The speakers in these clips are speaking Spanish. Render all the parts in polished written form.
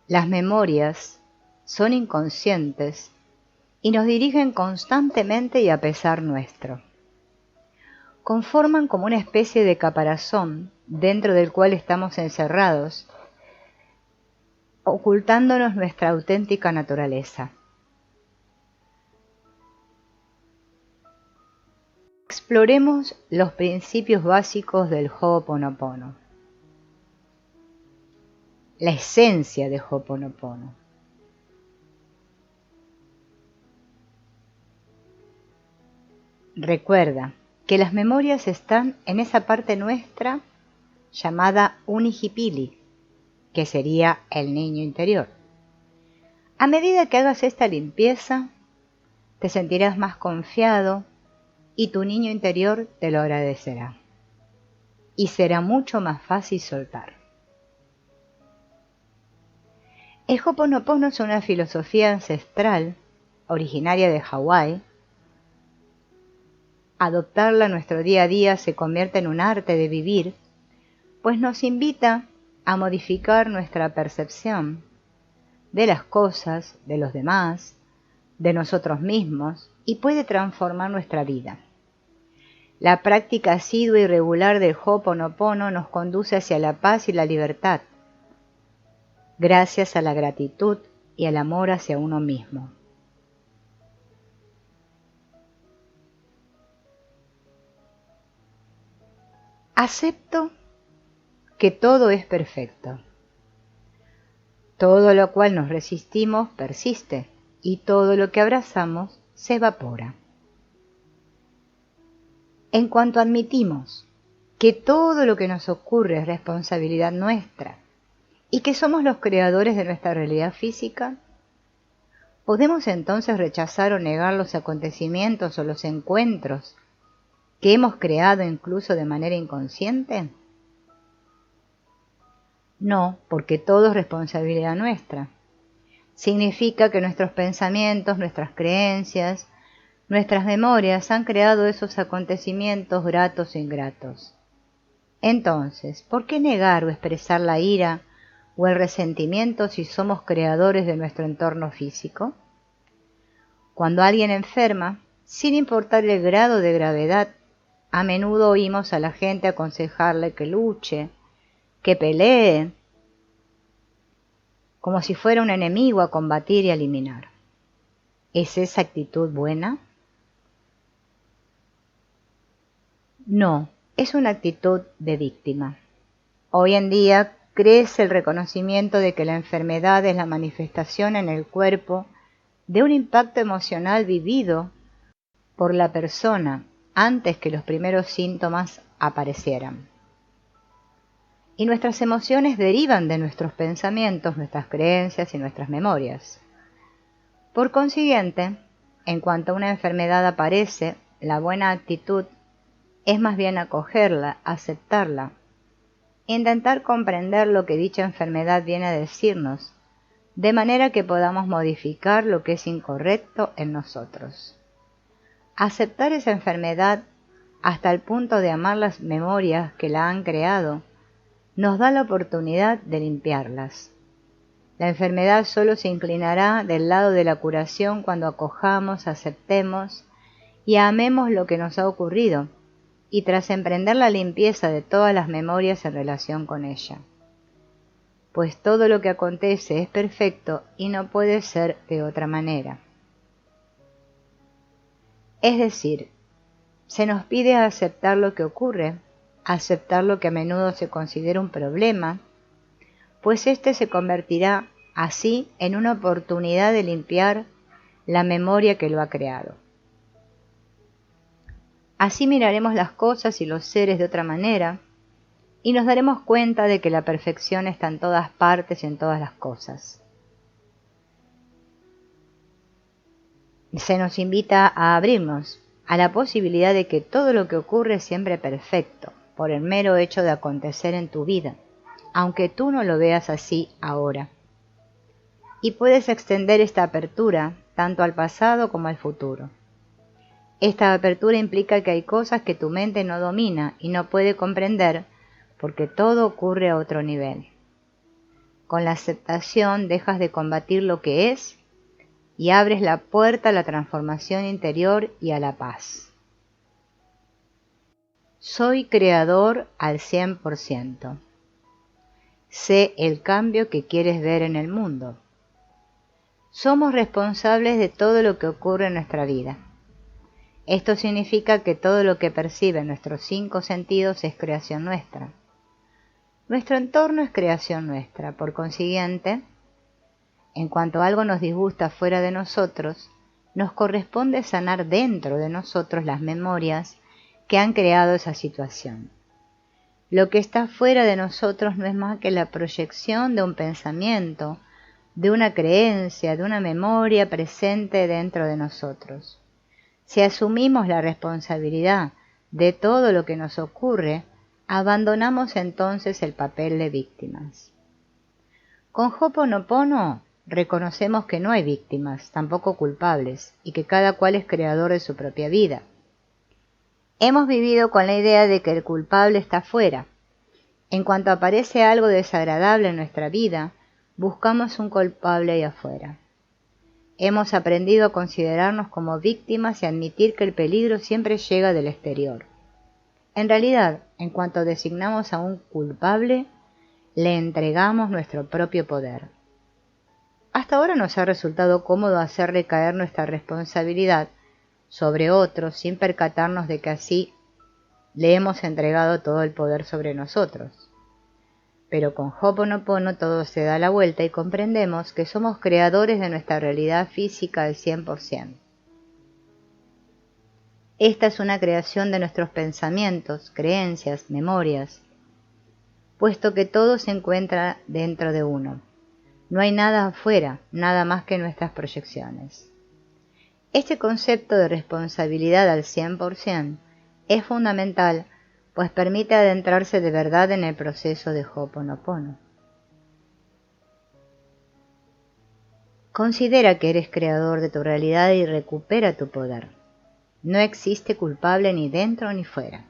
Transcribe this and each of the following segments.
Las memorias son inconscientes y nos dirigen constantemente y a pesar nuestro. Conforman como una especie de caparazón dentro del cual estamos encerrados, ocultándonos nuestra auténtica naturaleza. Exploremos los principios básicos del Ho'oponopono, la esencia de Ho'oponopono. Recuerda que las memorias están en esa parte nuestra llamada Unihipili, que sería el niño interior. A medida que hagas esta limpieza, te sentirás más confiado y tu niño interior te lo agradecerá. Y será mucho más fácil soltar. El Ho'oponopono es una filosofía ancestral, originaria de Hawái. Adoptarla en nuestro día a día se convierte en un arte de vivir, pues nos invita a modificar nuestra percepción de las cosas, de los demás, de nosotros mismos, y puede transformar nuestra vida. La práctica asidua y regular del Ho'oponopono nos conduce hacia la paz y la libertad, gracias a la gratitud y al amor hacia uno mismo. Acepto que todo es perfecto. Todo lo cual nos resistimos persiste y todo lo que abrazamos se evapora. En cuanto admitimos que todo lo que nos ocurre es responsabilidad nuestra y que somos los creadores de nuestra realidad física, ¿podemos entonces rechazar o negar los acontecimientos o los encuentros que hemos creado incluso de manera inconsciente? No, porque todo es responsabilidad nuestra. Significa que nuestros pensamientos, nuestras creencias, nuestras memorias han creado esos acontecimientos gratos e ingratos. Entonces, ¿por qué negar o expresar la ira o el resentimiento si somos creadores de nuestro entorno físico? Cuando alguien enferma, sin importar el grado de gravedad, a menudo oímos a la gente aconsejarle que luche, que pelee, como si fuera un enemigo a combatir y a eliminar. ¿Es esa actitud buena? No, es una actitud de víctima. Hoy en día crece el reconocimiento de que la enfermedad es la manifestación en el cuerpo de un impacto emocional vivido por la persona antes que los primeros síntomas aparecieran. Y nuestras emociones derivan de nuestros pensamientos, nuestras creencias y nuestras memorias. Por consiguiente, en cuanto una enfermedad aparece, la buena actitud es más bien acogerla, aceptarla, intentar comprender lo que dicha enfermedad viene a decirnos, de manera que podamos modificar lo que es incorrecto en nosotros. Aceptar esa enfermedad hasta el punto de amar las memorias que la han creado, nos da la oportunidad de limpiarlas. La enfermedad solo se inclinará del lado de la curación cuando acojamos, aceptemos y amemos lo que nos ha ocurrido, y tras emprender la limpieza de todas las memorias en relación con ella. Pues todo lo que acontece es perfecto y no puede ser de otra manera. Es decir, se nos pide aceptar lo que ocurre, aceptar lo que a menudo se considera un problema, pues este se convertirá así en una oportunidad de limpiar la memoria que lo ha creado. Así miraremos las cosas y los seres de otra manera y nos daremos cuenta de que la perfección está en todas partes y en todas las cosas. Se nos invita a abrirnos a la posibilidad de que todo lo que ocurre es siempre perfecto, por el mero hecho de acontecer en tu vida, aunque tú no lo veas así ahora. Y puedes extender esta apertura tanto al pasado como al futuro. Esta apertura implica que hay cosas que tu mente no domina y no puede comprender porque todo ocurre a otro nivel. Con la aceptación dejas de combatir lo que es y abres la puerta a la transformación interior y a la paz. Soy creador al 100%. Sé el cambio que quieres ver en el mundo. Somos responsables de todo lo que ocurre en nuestra vida. Esto significa que todo lo que perciben nuestros 5 sentidos es creación nuestra. Nuestro entorno es creación nuestra. Por consiguiente, en cuanto algo nos disgusta fuera de nosotros, nos corresponde sanar dentro de nosotros las memorias que han creado esa situación. Lo que está fuera de nosotros no es más que la proyección de un pensamiento, de una creencia, de una memoria presente dentro de nosotros. Si asumimos la responsabilidad de todo lo que nos ocurre, abandonamos entonces el papel de víctimas. Con Ho'oponopono reconocemos que no hay víctimas, tampoco culpables, y que cada cual es creador de su propia vida. Hemos vivido con la idea de que el culpable está fuera. En cuanto aparece algo desagradable en nuestra vida, buscamos un culpable ahí afuera. Hemos aprendido a considerarnos como víctimas y admitir que el peligro siempre llega del exterior. En realidad, en cuanto designamos a un culpable, le entregamos nuestro propio poder. Hasta ahora nos ha resultado cómodo hacer recaer nuestra responsabilidad sobre otros sin percatarnos de que así le hemos entregado todo el poder sobre nosotros. Pero con Ho'oponopono todo se da la vuelta y comprendemos que somos creadores de nuestra realidad física al 100%. Esta es una creación de nuestros pensamientos, creencias, memorias, puesto que todo se encuentra dentro de uno. No hay nada afuera, nada más que nuestras proyecciones. Este concepto de responsabilidad al 100% es fundamental, pues permite adentrarse de verdad en el proceso de Ho'oponopono. Considera que eres creador de tu realidad y recupera tu poder. No existe culpable ni dentro ni fuera.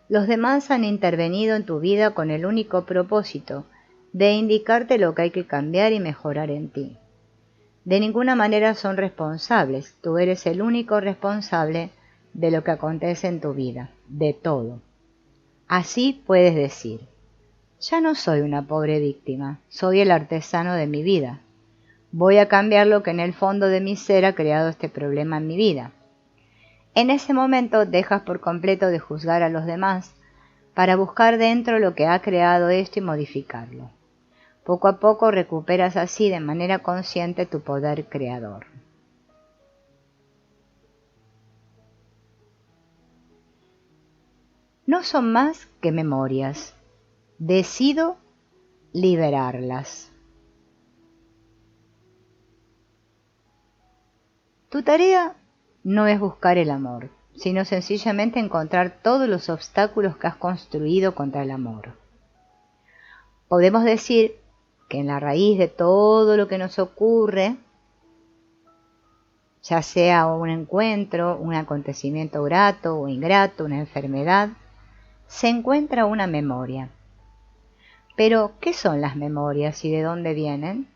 Los demás han intervenido en tu vida con el único propósito de indicarte lo que hay que cambiar y mejorar en ti. De ninguna manera son responsables, tú eres el único responsable de lo que acontece en tu vida, de todo. Así puedes decir, ya no soy una pobre víctima, soy el artesano de mi vida. Voy a cambiar lo que en el fondo de mi ser ha creado este problema en mi vida. En ese momento dejas por completo de juzgar a los demás para buscar dentro lo que ha creado esto y modificarlo. Poco a poco recuperas así de manera consciente tu poder creador. No son más que memorias. Decido liberarlas. Tu tarea no es buscar el amor, sino sencillamente encontrar todos los obstáculos que has construido contra el amor. Podemos decir que en la raíz de todo lo que nos ocurre, ya sea un encuentro, un acontecimiento grato o ingrato, una enfermedad, se encuentra una memoria. Pero, ¿qué son las memorias y de dónde vienen?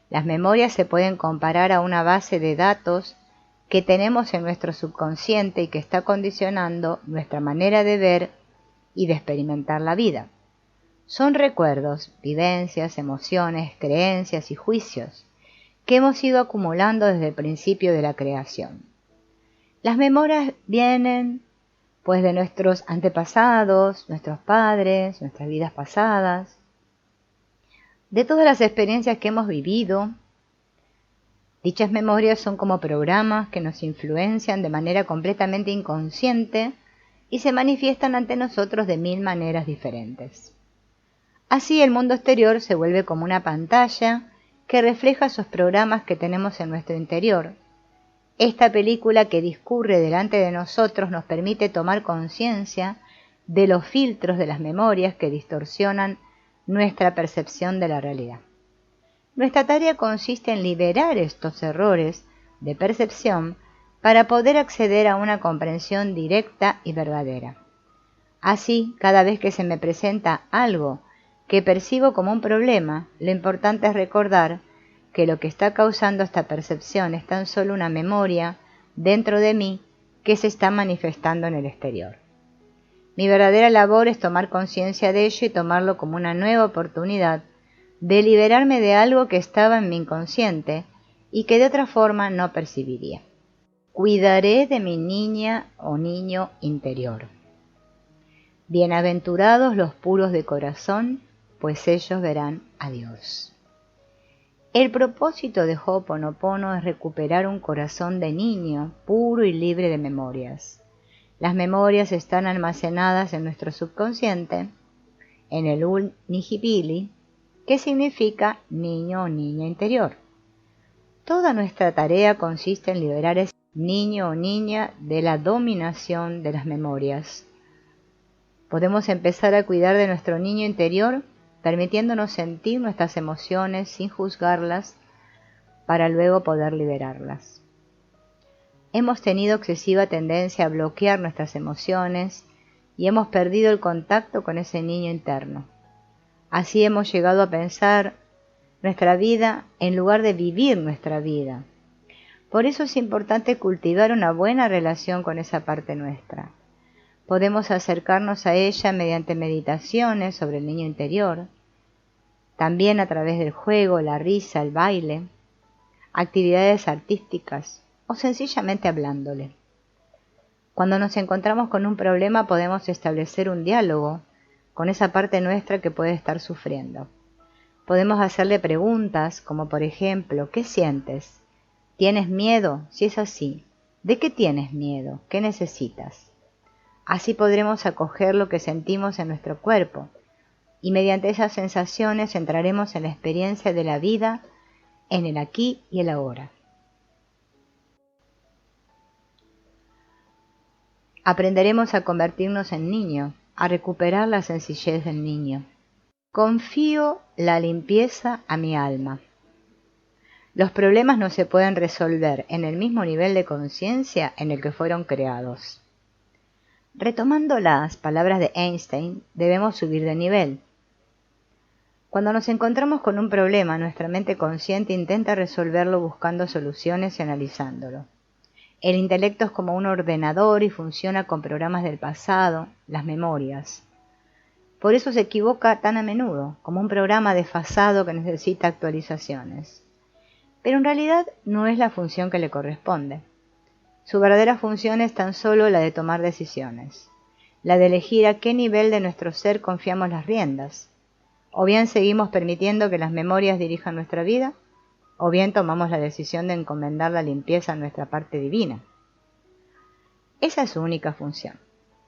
Las memorias se pueden comparar a una base de datos que tenemos en nuestro subconsciente y que está condicionando nuestra manera de ver y de experimentar la vida. Son recuerdos, vivencias, emociones, creencias y juicios que hemos ido acumulando desde el principio de la creación. Las memorias vienen pues de nuestros antepasados, nuestros padres, nuestras vidas pasadas, de todas las experiencias que hemos vivido. Dichas memorias son como programas que nos influencian de manera completamente inconsciente y se manifiestan ante nosotros de 1000 maneras diferentes. Así el mundo exterior se vuelve como una pantalla que refleja esos programas que tenemos en nuestro interior. Esta película que discurre delante de nosotros nos permite tomar conciencia de los filtros de las memorias que distorsionan nuestra percepción de la realidad. Nuestra tarea consiste en liberar estos errores de percepción para poder acceder a una comprensión directa y verdadera. Así, cada vez que se me presenta algo que percibo como un problema, lo importante es recordar que lo que está causando esta percepción es tan solo una memoria dentro de mí que se está manifestando en el exterior. Mi verdadera labor es tomar conciencia de ello y tomarlo como una nueva oportunidad de liberarme de algo que estaba en mi inconsciente y que de otra forma no percibiría. Cuidaré de mi niña o niño interior. Bienaventurados los puros de corazón, pues ellos verán a Dios. El propósito de Ho'oponopono es recuperar un corazón de niño, puro y libre de memorias. Las memorias están almacenadas en nuestro subconsciente, en el Nihipili, que significa niño o niña interior. Toda nuestra tarea consiste en liberar a ese niño o niña de la dominación de las memorias. Podemos empezar a cuidar de nuestro niño interior, permitiéndonos sentir nuestras emociones sin juzgarlas, para luego poder liberarlas. Hemos tenido excesiva tendencia a bloquear nuestras emociones y hemos perdido el contacto con ese niño interno. Así hemos llegado a pensar nuestra vida en lugar de vivir nuestra vida. Por eso es importante cultivar una buena relación con esa parte nuestra. Podemos acercarnos a ella mediante meditaciones sobre el niño interior, también a través del juego, la risa, el baile, actividades artísticas o sencillamente hablándole. Cuando nos encontramos con un problema podemos establecer un diálogo con esa parte nuestra que puede estar sufriendo. Podemos hacerle preguntas como por ejemplo, ¿qué sientes? ¿Tienes miedo? Si es así, ¿de qué tienes miedo? ¿Qué necesitas? Así podremos acoger lo que sentimos en nuestro cuerpo y mediante esas sensaciones entraremos en la experiencia de la vida, en el aquí y el ahora. Aprenderemos a convertirnos en niño, a recuperar la sencillez del niño. Confío la limpieza a mi alma. Los problemas no se pueden resolver en el mismo nivel de conciencia en el que fueron creados. Retomando las palabras de Einstein, debemos subir de nivel. Cuando nos encontramos con un problema, nuestra mente consciente intenta resolverlo buscando soluciones y analizándolo. El intelecto es como un ordenador y funciona con programas del pasado, las memorias. Por eso se equivoca tan a menudo, como un programa desfasado que necesita actualizaciones. Pero en realidad no es la función que le corresponde. Su verdadera función es tan solo la de tomar decisiones, la de elegir a qué nivel de nuestro ser confiamos las riendas. O bien seguimos permitiendo que las memorias dirijan nuestra vida, o bien tomamos la decisión de encomendar la limpieza a nuestra parte divina. Esa es su única función,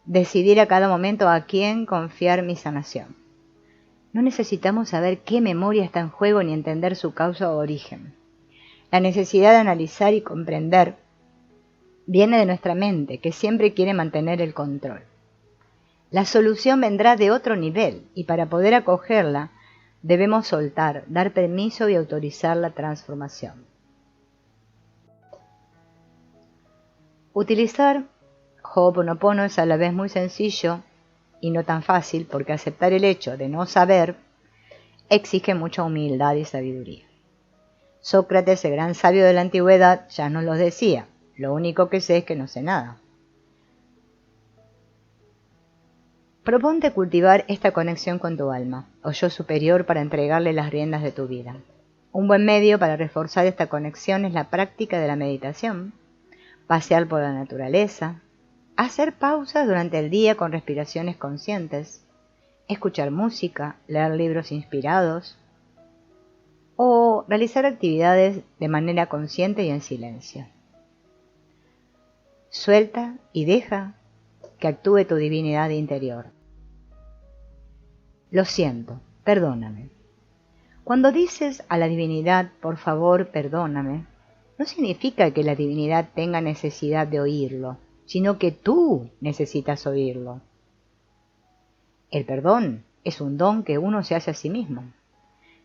decidir a cada momento a quién confiar mi sanación. No necesitamos saber qué memoria está en juego ni entender su causa o origen. La necesidad de analizar y comprender viene de nuestra mente, que siempre quiere mantener el control. La solución vendrá de otro nivel, y para poder acogerla, debemos soltar, dar permiso y autorizar la transformación. Utilizar Ho'oponopono es a la vez muy sencillo y no tan fácil, porque aceptar el hecho de no saber exige mucha humildad y sabiduría. Sócrates, el gran sabio de la antigüedad, ya nos lo decía: lo único que sé es que no sé nada. Proponte cultivar esta conexión con tu alma, o yo superior, para entregarle las riendas de tu vida. Un buen medio para reforzar esta conexión es la práctica de la meditación, pasear por la naturaleza, hacer pausas durante el día con respiraciones conscientes, escuchar música, leer libros inspirados, o realizar actividades de manera consciente y en silencio. Suelta y deja que actúe tu divinidad interior. Lo siento, perdóname. Cuando dices a la divinidad, por favor, perdóname, no significa que la divinidad tenga necesidad de oírlo, sino que tú necesitas oírlo. El perdón es un don que uno se hace a sí mismo.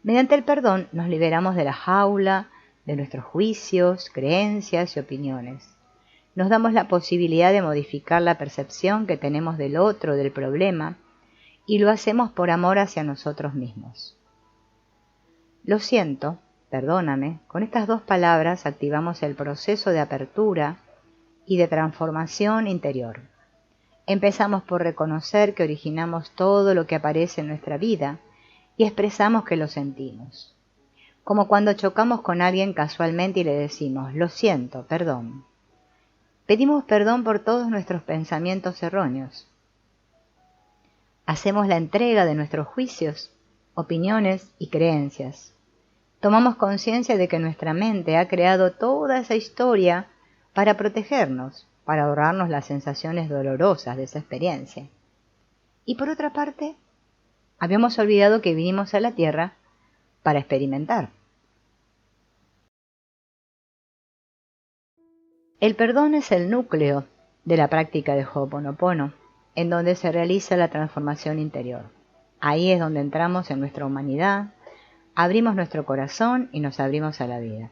Mediante el perdón nos liberamos de la jaula, de nuestros juicios, creencias y opiniones. Nos damos la posibilidad de modificar la percepción que tenemos del otro, del problema, y lo hacemos por amor hacia nosotros mismos. Lo siento, perdóname, con estas dos palabras activamos el proceso de apertura y de transformación interior. Empezamos por reconocer que originamos todo lo que aparece en nuestra vida y expresamos que lo sentimos. Como cuando chocamos con alguien casualmente y le decimos, lo siento, perdón. Pedimos perdón por todos nuestros pensamientos erróneos. Hacemos la entrega de nuestros juicios, opiniones y creencias. Tomamos conciencia de que nuestra mente ha creado toda esa historia para protegernos, para ahorrarnos las sensaciones dolorosas de esa experiencia. Y por otra parte, habíamos olvidado que vinimos a la Tierra para experimentar. El perdón es el núcleo de la práctica de Ho'oponopono, en donde se realiza la transformación interior. Ahí es donde entramos en nuestra humanidad, abrimos nuestro corazón y nos abrimos a la vida.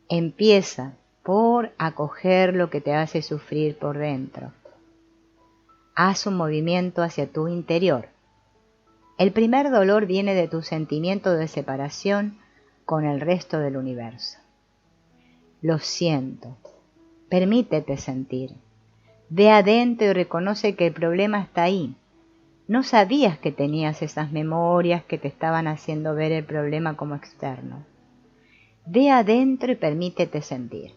Empieza por acoger lo que te hace sufrir por dentro. Haz un movimiento hacia tu interior. El primer dolor viene de tu sentimiento de separación con el resto del universo. Lo siento. Permítete sentir. Ve adentro y reconoce que el problema está ahí. No sabías que tenías esas memorias que te estaban haciendo ver el problema como externo. Ve adentro y permítete sentir.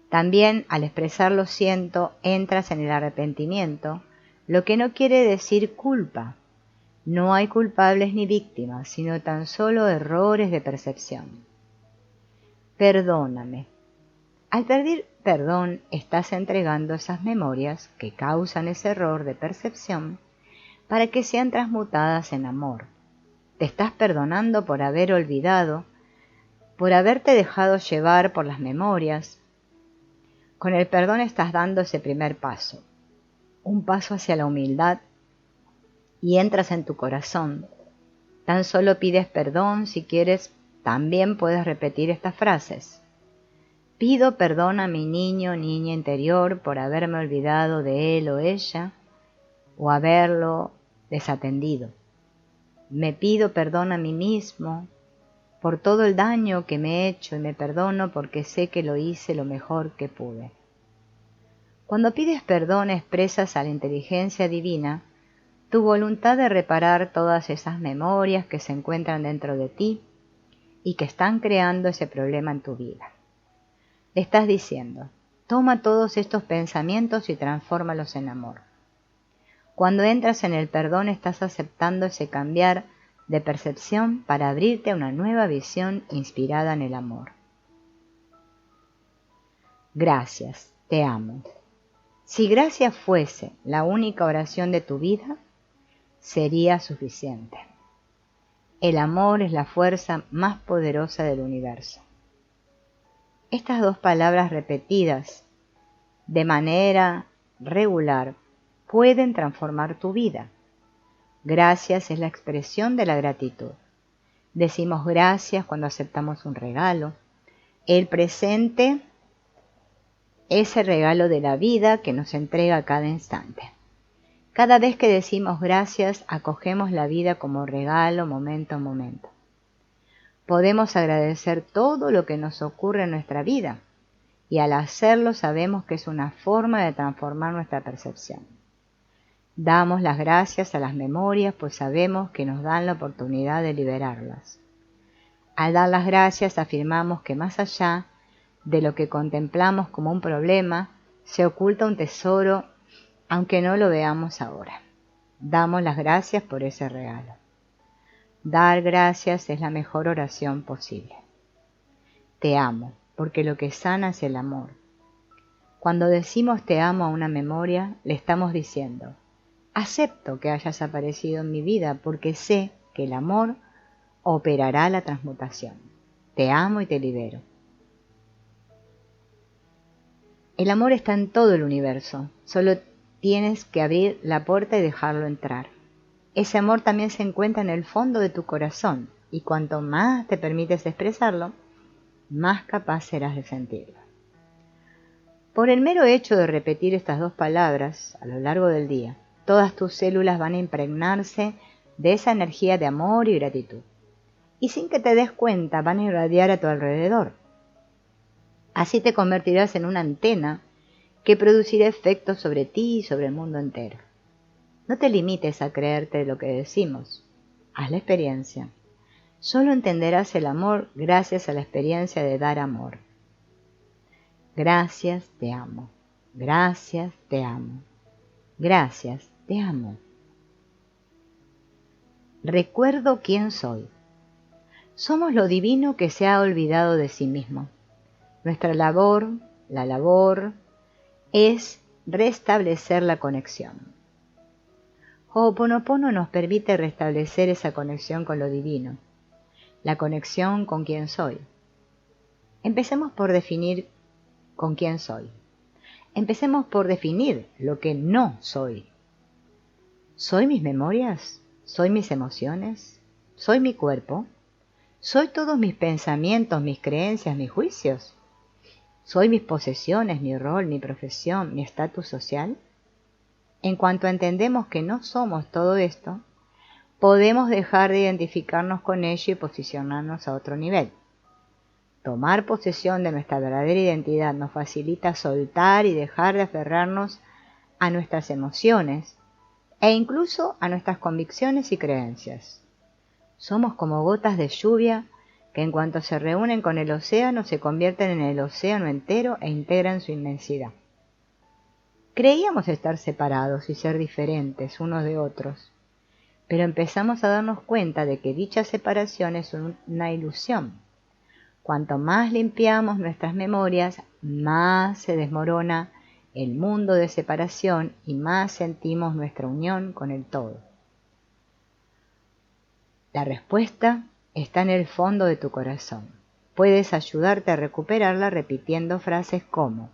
También al expresar lo siento, entras en el arrepentimiento, lo que no quiere decir culpa. No hay culpables ni víctimas, sino tan solo errores de percepción. Perdóname. Al pedir perdón, estás entregando esas memorias que causan ese error de percepción para que sean transmutadas en amor. Te estás perdonando por haber olvidado, por haberte dejado llevar por las memorias. Con el perdón estás dando ese primer paso, un paso hacia la humildad, y entras en tu corazón. Tan solo pides perdón. Si quieres, también puedes repetir estas frases. Pido perdón a mi niño o niña interior por haberme olvidado de él o ella, o haberlo desatendido. Me pido perdón a mí mismo por todo el daño que me he hecho y me perdono porque sé que lo hice lo mejor que pude. Cuando pides perdón, expresas a la inteligencia divina tu voluntad de reparar todas esas memorias que se encuentran dentro de ti y que están creando ese problema en tu vida. Le estás diciendo, toma todos estos pensamientos y transfórmalos en amor. Cuando entras en el perdón, estás aceptando ese cambiar de percepción para abrirte a una nueva visión inspirada en el amor. Gracias, te amo. Si gracias fuese la única oración de tu vida, sería suficiente. El amor es la fuerza más poderosa del universo. Estas dos palabras repetidas de manera regular pueden transformar tu vida. Gracias es la expresión de la gratitud. Decimos gracias cuando aceptamos un regalo. El presente es el regalo de la vida que nos entrega a cada instante. Cada vez que decimos gracias, acogemos la vida como regalo momento a momento. Podemos agradecer todo lo que nos ocurre en nuestra vida y al hacerlo sabemos que es una forma de transformar nuestra percepción. Damos las gracias a las memorias pues sabemos que nos dan la oportunidad de liberarlas. Al dar las gracias afirmamos que más allá de lo que contemplamos como un problema, se oculta un tesoro aunque no lo veamos ahora. Damos las gracias por ese regalo. Dar gracias es la mejor oración posible. Te amo, porque lo que sana es el amor. Cuando decimos te amo a una memoria, le estamos diciendo, acepto que hayas aparecido en mi vida porque sé que el amor operará la transmutación. Te amo y te libero. El amor está en todo el universo, solo tienes que abrir la puerta y dejarlo entrar. Ese amor también se encuentra en el fondo de tu corazón y cuanto más te permites expresarlo, más capaz serás de sentirlo. Por el mero hecho de repetir estas dos palabras a lo largo del día, todas tus células van a impregnarse de esa energía de amor y gratitud. Y sin que te des cuenta, van a irradiar a tu alrededor. Así te convertirás en una antena que producirá efectos sobre ti y sobre el mundo entero. No te limites a creerte lo que decimos. Haz la experiencia. Solo entenderás el amor gracias a la experiencia de dar amor. Gracias, te amo. Gracias, te amo. Gracias, te amo. Recuerdo quién soy. Somos lo divino que se ha olvidado de sí mismo. Nuestra labor, la labor, es restablecer la conexión. Ho'oponopono nos permite restablecer esa conexión con lo divino, la conexión con quién soy. Empecemos por definir con quién soy. Empecemos por definir lo que no soy. ¿Soy mis memorias? ¿Soy mis emociones? ¿Soy mi cuerpo? ¿Soy todos mis pensamientos, mis creencias, mis juicios? ¿Soy mis posesiones, mi rol, mi profesión, mi estatus social? En cuanto entendemos que no somos todo esto, podemos dejar de identificarnos con ello y posicionarnos a otro nivel. Tomar posesión de nuestra verdadera identidad nos facilita soltar y dejar de aferrarnos a nuestras emociones e incluso a nuestras convicciones y creencias. Somos como gotas de lluvia que en cuanto se reúnen con el océano se convierten en el océano entero e integran su inmensidad. Creíamos estar separados y ser diferentes unos de otros, pero empezamos a darnos cuenta de que dicha separación es una ilusión. Cuanto más limpiamos nuestras memorias, más se desmorona el mundo de separación y más sentimos nuestra unión con el todo. La respuesta está en el fondo de tu corazón. Puedes ayudarte a recuperarla repitiendo frases como: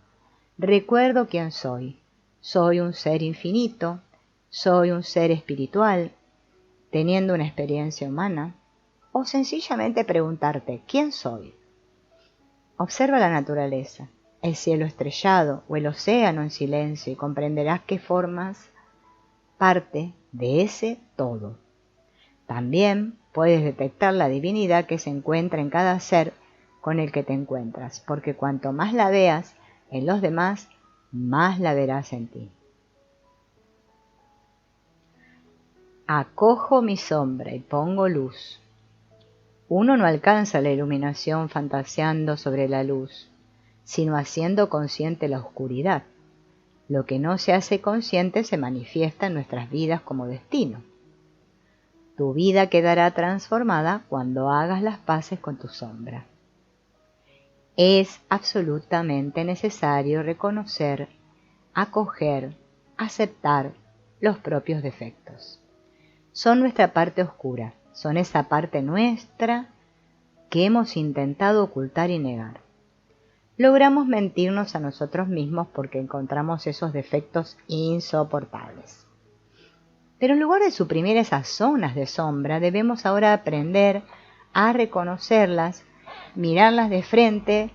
recuerdo quién soy, soy un ser infinito, soy un ser espiritual, teniendo una experiencia humana, o sencillamente preguntarte ¿quién soy? Observa la naturaleza, el cielo estrellado o el océano en silencio y comprenderás que formas parte de ese todo. También puedes detectar la divinidad que se encuentra en cada ser con el que te encuentras, porque cuanto más la veas en los demás, más la verás en ti. Acojo mi sombra y pongo luz. Uno no alcanza la iluminación fantaseando sobre la luz, sino haciendo consciente la oscuridad. Lo que no se hace consciente se manifiesta en nuestras vidas como destino. Tu vida quedará transformada cuando hagas las paces con tu sombra. Es absolutamente necesario reconocer, acoger, aceptar los propios defectos. Son nuestra parte oscura, son esa parte nuestra que hemos intentado ocultar y negar. Logramos mentirnos a nosotros mismos porque encontramos esos defectos insoportables. Pero en lugar de suprimir esas zonas de sombra, debemos ahora aprender a reconocerlas, mirarlas de frente,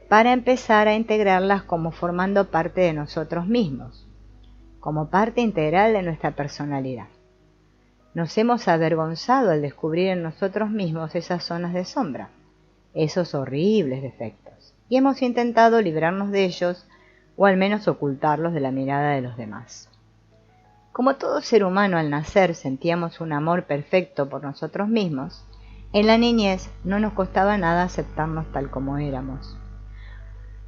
para empezar a integrarlas como formando parte de nosotros mismos, como parte integral de nuestra personalidad. Nos hemos avergonzado al descubrir en nosotros mismos esas zonas de sombra, esos horribles defectos, y hemos intentado librarnos de ellos o al menos ocultarlos de la mirada de los demás. Como todo ser humano al nacer sentíamos un amor perfecto por nosotros mismos, en la niñez no nos costaba nada aceptarnos tal como éramos.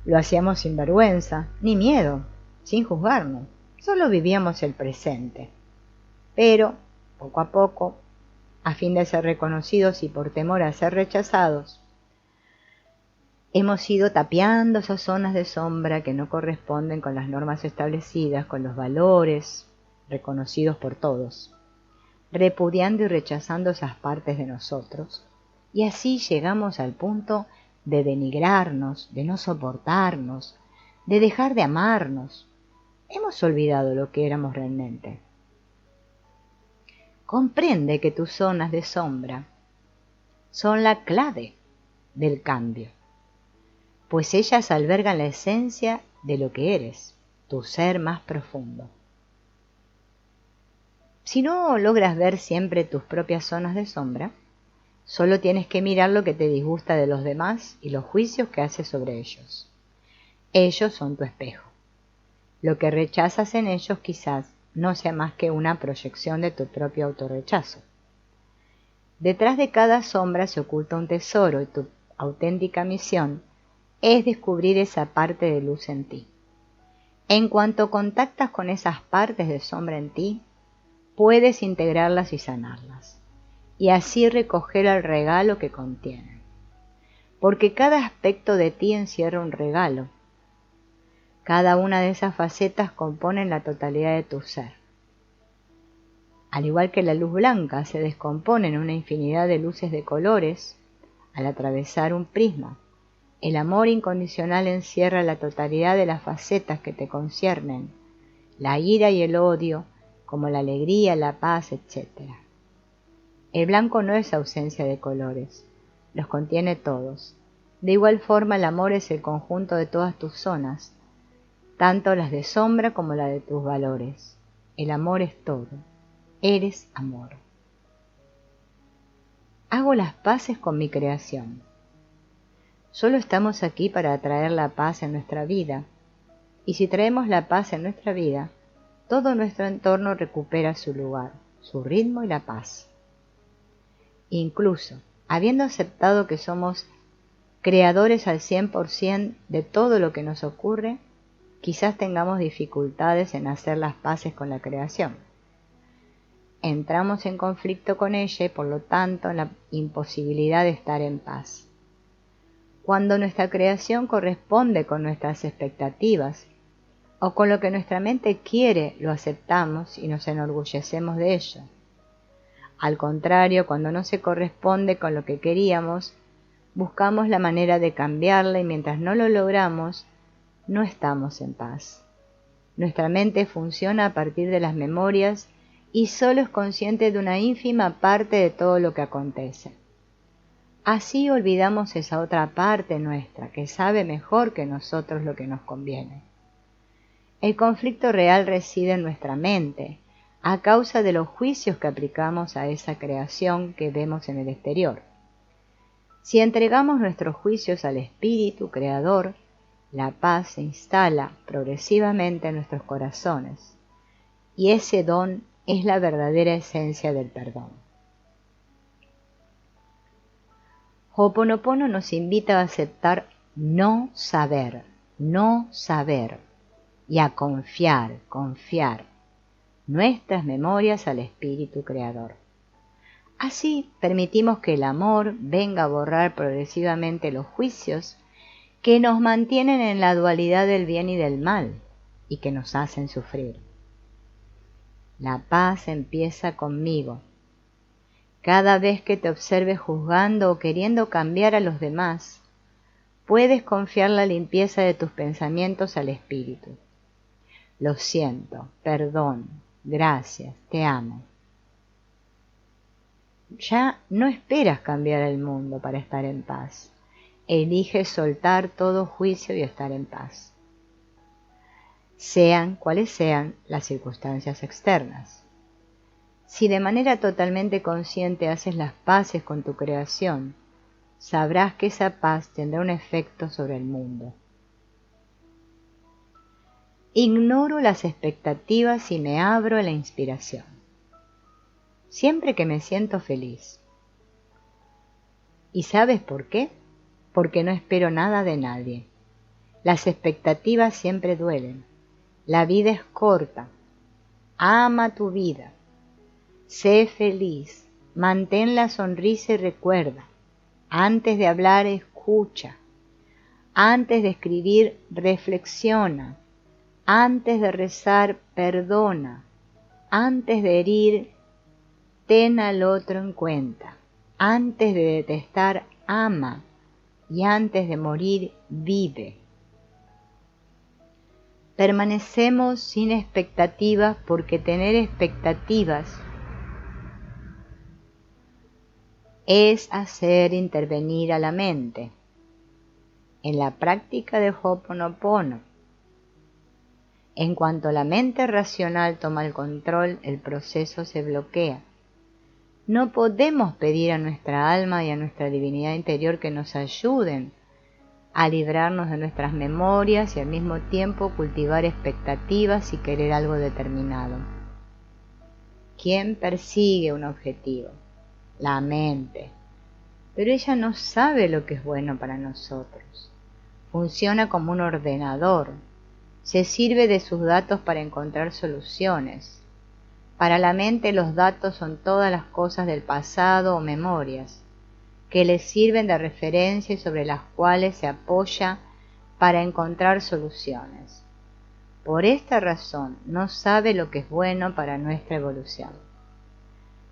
Lo hacíamos sin vergüenza, ni miedo, sin juzgarnos, solo vivíamos el presente. Pero, poco a poco, a fin de ser reconocidos y por temor a ser rechazados, hemos ido tapiando esas zonas de sombra que no corresponden con las normas establecidas, con los valores reconocidos por todos, repudiando y rechazando esas partes de nosotros, y así llegamos al punto de denigrarnos, de no soportarnos, de dejar de amarnos. Hemos olvidado lo que éramos realmente. Comprende que tus zonas de sombra son la clave del cambio, pues ellas albergan la esencia de lo que eres, tu ser más profundo. Si no logras ver siempre tus propias zonas de sombra, solo tienes que mirar lo que te disgusta de los demás y los juicios que haces sobre ellos. Ellos son tu espejo. Lo que rechazas en ellos quizás no sea más que una proyección de tu propio autorrechazo. Detrás de cada sombra se oculta un tesoro y tu auténtica misión es descubrir esa parte de luz en ti. En cuanto contactas con esas partes de sombra en ti, puedes integrarlas y sanarlas, y así recoger el regalo que contienen. Porque cada aspecto de ti encierra un regalo. Cada una de esas facetas compone la totalidad de tu ser. Al igual que la luz blanca se descompone en una infinidad de luces de colores, al atravesar un prisma, el amor incondicional encierra la totalidad de las facetas que te conciernen, la ira y el odio, como la alegría, la paz, etc. El blanco no es ausencia de colores, los contiene todos. De igual forma, el amor es el conjunto de todas tus zonas, tanto las de sombra como la de tus valores. El amor es todo. Eres amor. Hago las paces con mi creación. Solo estamos aquí para atraer la paz en nuestra vida, y si traemos la paz en nuestra vida, todo nuestro entorno recupera su lugar, su ritmo y la paz. Incluso, habiendo aceptado que somos creadores al 100% de todo lo que nos ocurre, quizás tengamos dificultades en hacer las paces con la creación. Entramos en conflicto con ella y por lo tanto en la imposibilidad de estar en paz. Cuando nuestra creación corresponde con nuestras expectativas o con lo que nuestra mente quiere, lo aceptamos y nos enorgullecemos de ello. Al contrario, cuando no se corresponde con lo que queríamos, buscamos la manera de cambiarla y mientras no lo logramos, no estamos en paz. Nuestra mente funciona a partir de las memorias y solo es consciente de una ínfima parte de todo lo que acontece. Así olvidamos esa otra parte nuestra que sabe mejor que nosotros lo que nos conviene. El conflicto real reside en nuestra mente, a causa de los juicios que aplicamos a esa creación que vemos en el exterior. Si entregamos nuestros juicios al Espíritu Creador, la paz se instala progresivamente en nuestros corazones, y ese don es la verdadera esencia del perdón. Ho'oponopono nos invita a aceptar no saber, y a confiar nuestras memorias al Espíritu Creador. Así permitimos que el amor venga a borrar progresivamente los juicios que nos mantienen en la dualidad del bien y del mal y que nos hacen sufrir. La paz empieza conmigo. Cada vez que te observes juzgando o queriendo cambiar a los demás, puedes confiar la limpieza de tus pensamientos al Espíritu. Lo siento, perdón, gracias, te amo. Ya no esperas cambiar el mundo para estar en paz. Eliges soltar todo juicio y estar en paz, sean cuales sean las circunstancias externas. Si de manera totalmente consciente haces las paces con tu creación, sabrás que esa paz tendrá un efecto sobre el mundo. Ignoro las expectativas y me abro a la inspiración. Siempre que me siento feliz. ¿Y sabes por qué? Porque no espero nada de nadie. Las expectativas siempre duelen. La vida es corta. Ama tu vida. Sé feliz. Mantén la sonrisa y recuerda. Antes de hablar, escucha. Antes de escribir, reflexiona. Antes de rezar, perdona. Antes de herir, ten al otro en cuenta. Antes de detestar, ama. Y antes de morir, vive. Permanecemos sin expectativas porque tener expectativas es hacer intervenir a la mente. En la práctica de Ho'oponopono, En cuanto la mente racional toma el control, el proceso se bloquea. No podemos pedir a nuestra alma y a nuestra divinidad interior que nos ayuden a librarnos de nuestras memorias y al mismo tiempo cultivar expectativas y querer algo determinado. ¿Quién persigue un objetivo? La mente. Pero ella no sabe lo que es bueno para nosotros. Funciona como un ordenador. Se sirve de sus datos para encontrar soluciones. Para la mente los datos son todas las cosas del pasado o memorias que le sirven de referencia y sobre las cuales se apoya para encontrar soluciones. Por esta razón no sabe lo que es bueno para nuestra evolución.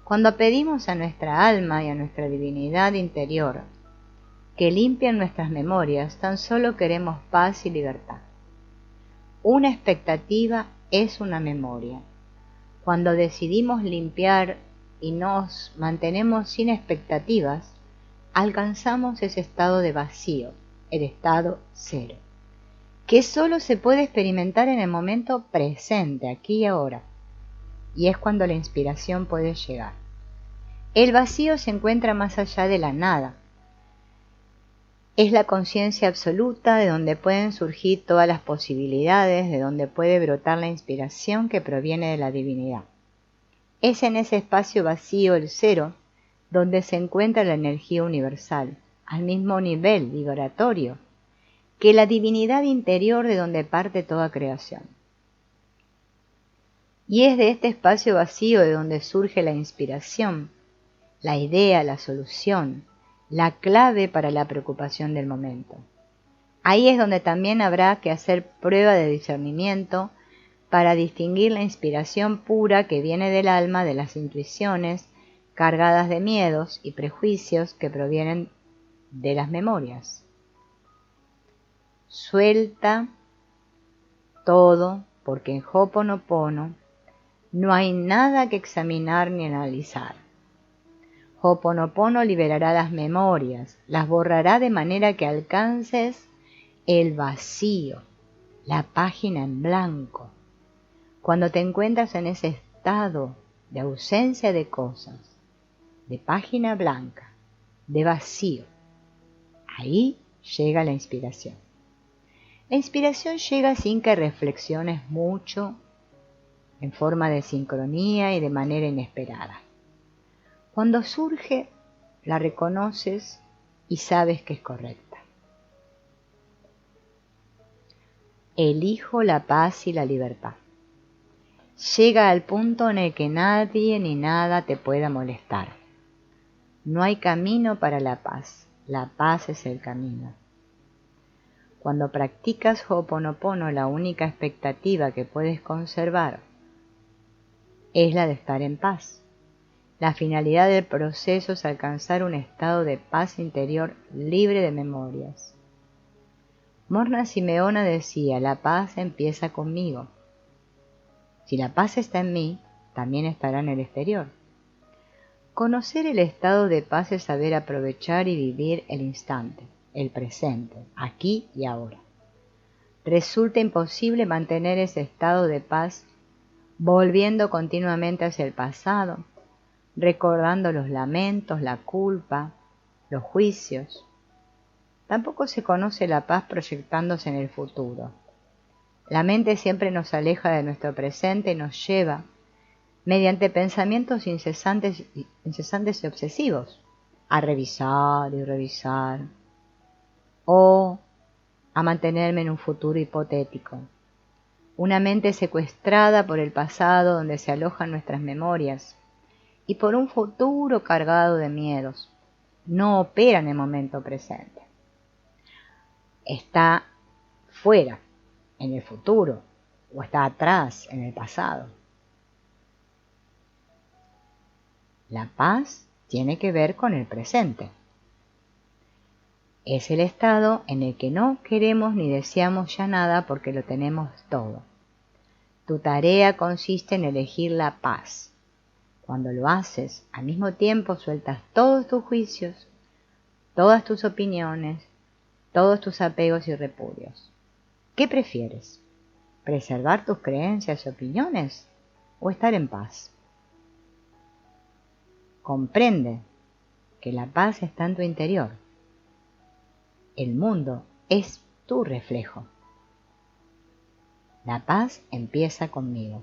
Cuando pedimos a nuestra alma y a nuestra divinidad interior que limpien nuestras memorias, tan solo queremos paz y libertad. Una expectativa es una memoria. Cuando decidimos limpiar y nos mantenemos sin expectativas, alcanzamos ese estado de vacío, el estado cero, que solo se puede experimentar en el momento presente, aquí y ahora, y es cuando la inspiración puede llegar. El vacío se encuentra más allá de la nada. Es la conciencia absoluta de donde pueden surgir todas las posibilidades, de donde puede brotar la inspiración que proviene de la divinidad. Es en ese espacio vacío, el cero, donde se encuentra la energía universal, al mismo nivel vibratorio que la divinidad interior de donde parte toda creación. Y es de este espacio vacío de donde surge la inspiración, la idea, la solución, la clave para la preocupación del momento. Ahí es donde también habrá que hacer prueba de discernimiento para distinguir la inspiración pura que viene del alma de las intuiciones cargadas de miedos y prejuicios que provienen de las memorias. Suelta todo, porque en Ho'oponopono no hay nada que examinar ni analizar. Ho'oponopono liberará las memorias, las borrará de manera que alcances el vacío, la página en blanco. Cuando te encuentras en ese estado de ausencia de cosas, de página blanca, de vacío, ahí llega la inspiración. La inspiración llega sin que reflexiones mucho, en forma de sincronía y de manera inesperada. Cuando surge, la reconoces y sabes que es correcta. Elijo la paz y la libertad. Llega al punto en el que nadie ni nada te pueda molestar. No hay camino para la paz es el camino. Cuando practicas Ho'oponopono, la única expectativa que puedes conservar es la de estar en paz. La finalidad del proceso es alcanzar un estado de paz interior libre de memorias. Morna Simeona decía, la paz empieza conmigo. Si la paz está en mí, también estará en el exterior. Conocer el estado de paz es saber aprovechar y vivir el instante, el presente, aquí y ahora. Resulta imposible mantener ese estado de paz volviendo continuamente hacia el pasado, recordando los lamentos, la culpa, los juicios. Tampoco se conoce la paz proyectándose en el futuro. La mente siempre nos aleja de nuestro presente y nos lleva, mediante pensamientos incesantes y obsesivos, a revisar y revisar, o a mantenerme en un futuro hipotético. Una mente secuestrada por el pasado donde se alojan nuestras memorias y por un futuro cargado de miedos. No opera en el momento presente. Está fuera, en el futuro, o está atrás, en el pasado. La paz tiene que ver con el presente. Es el estado en el que no queremos ni deseamos ya nada porque lo tenemos todo. Tu tarea consiste en elegir la paz. Cuando lo haces, al mismo tiempo sueltas todos tus juicios, todas tus opiniones, todos tus apegos y repudios. ¿Qué prefieres? ¿Preservar tus creencias y opiniones o estar en paz? Comprende que la paz está en tu interior. El mundo es tu reflejo. La paz empieza conmigo.